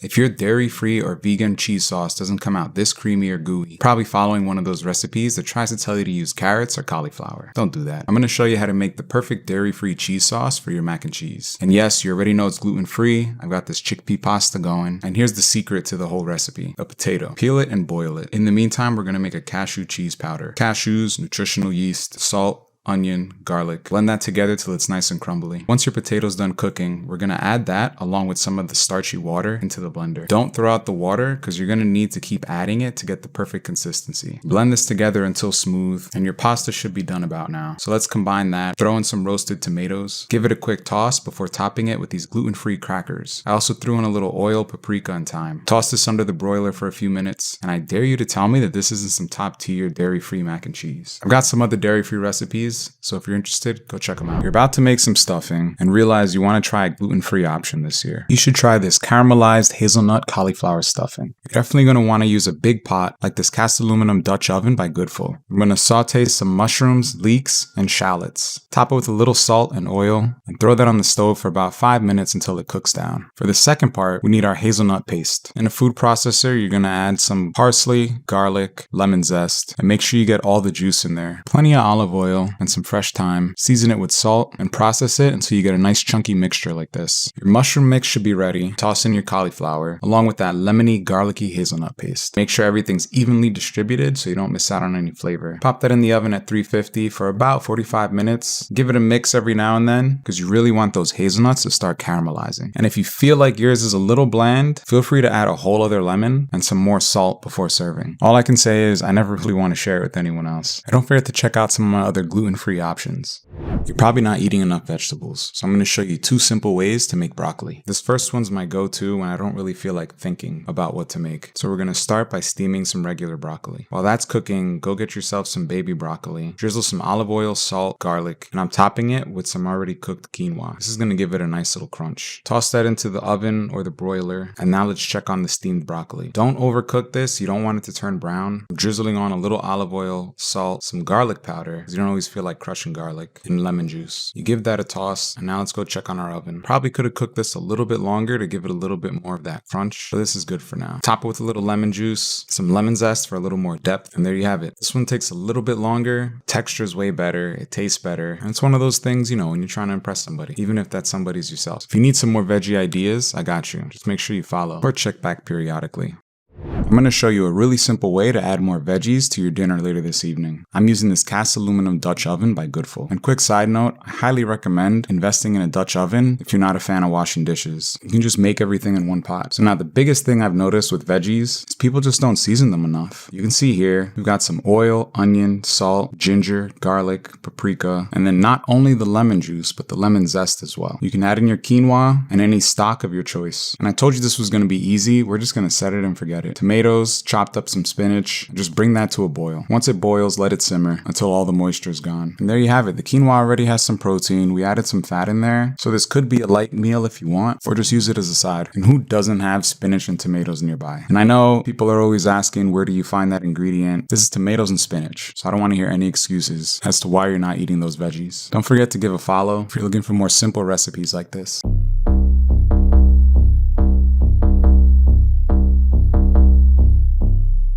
If your dairy-free or vegan cheese sauce doesn't come out this creamy or gooey, you're probably following one of those recipes that tries to tell you to use carrots or cauliflower. Don't do that. I'm going to show you how to make the perfect dairy-free cheese sauce for your mac and cheese. And yes, you already know it's gluten-free. I've got this chickpea pasta going. And here's the secret to the whole recipe. A potato. Peel it and boil it. In the meantime, we're going to make a cashew cheese powder. Cashews, nutritional yeast, salt, onion, garlic. Blend that together till it's nice and crumbly. Once your potato's done cooking, we're gonna add that along with some of the starchy water into the blender. Don't throw out the water because you're gonna need to keep adding it to get the perfect consistency. Blend this together until smooth and your pasta should be done about now. So let's combine that. Throw in some roasted tomatoes. Give it a quick toss before topping it with these gluten-free crackers. I also threw in a little oil, paprika, and thyme. Toss this under the broiler for a few minutes and I dare you to tell me that this isn't some top tier dairy-free mac and cheese. I've got some other dairy-free recipes, so if you're interested, go check them out. You're about to make some stuffing and realize you want to try a gluten-free option this year. You should try this caramelized hazelnut cauliflower stuffing. You're definitely going to want to use a big pot like this cast aluminum Dutch oven by Goodful. I'm going to saute some mushrooms, leeks, and shallots. Top it with a little salt and oil and throw that on the stove for about 5 minutes until it cooks down. For the second part, we need our hazelnut paste. In a food processor, you're going to add some parsley, garlic, lemon zest, and make sure you get all the juice in there. Plenty of olive oil and some fresh thyme. Season it with salt and process it until you get a nice chunky mixture like this. Your mushroom mix should be ready. Toss in your cauliflower along with that lemony, garlicky hazelnut paste. Make sure everything's evenly distributed so you don't miss out on any flavor. Pop that in the oven at 350 for about 45 minutes. Give it a mix every now and then because you really want those hazelnuts to start caramelizing. And if you feel like yours is a little bland, feel free to add a whole other lemon and some more salt before serving. All I can say is I never really want to share it with anyone else. And don't forget to check out some of my other gluten-free options. You're probably not eating enough vegetables, so I'm going to show you 2 simple ways to make broccoli. This first one's my go-to when I don't really feel like thinking about what to make. So we're going to start by steaming some regular broccoli. While that's cooking, go get yourself some baby broccoli. Drizzle some olive oil, salt, garlic, and I'm topping it with some already cooked quinoa. This is going to give it a nice little crunch. Toss that into the oven or the broiler, and now let's check on the steamed broccoli. Don't overcook this. You don't want it to turn brown. I'm drizzling on a little olive oil, salt, some garlic powder, because you don't always feel like crushing garlic, and lemon juice. You give that a toss, and now let's go check on our oven. Probably could have cooked this a little bit longer to give it a little bit more of that crunch, but this is good for now. Top it with a little lemon juice, some lemon zest for a little more depth, and there you have it. This one takes a little bit longer, texture is way better, it tastes better, and it's one of those things, you know, when you're trying to impress somebody, even if that somebody's yourself. If you need some more veggie ideas, I got you. Just make sure you follow or check back periodically. I'm going to show you a really simple way to add more veggies to your dinner later this evening. I'm using this cast aluminum Dutch oven by Goodful. And quick side note, I highly recommend investing in a Dutch oven if you're not a fan of washing dishes. You can just make everything in one pot. So now the biggest thing I've noticed with veggies is people just don't season them enough. You can see here, we've got some oil, onion, salt, ginger, garlic, paprika, and then not only the lemon juice, but the lemon zest as well. You can add in your quinoa and any stock of your choice. And I told you this was going to be easy. We're just going to set it and forget it. Tomatoes, chopped up some spinach, just bring that to a boil. Once it boils, let it simmer until all the moisture is gone. And there you have it. The quinoa already has some protein. We added some fat in there. So this could be a light meal if you want, or just use it as a side. And who doesn't have spinach and tomatoes nearby? And I know people are always asking, where do you find that ingredient? This is tomatoes and spinach. So I don't want to hear any excuses as to why you're not eating those veggies. Don't forget to give a follow if you're looking for more simple recipes like this.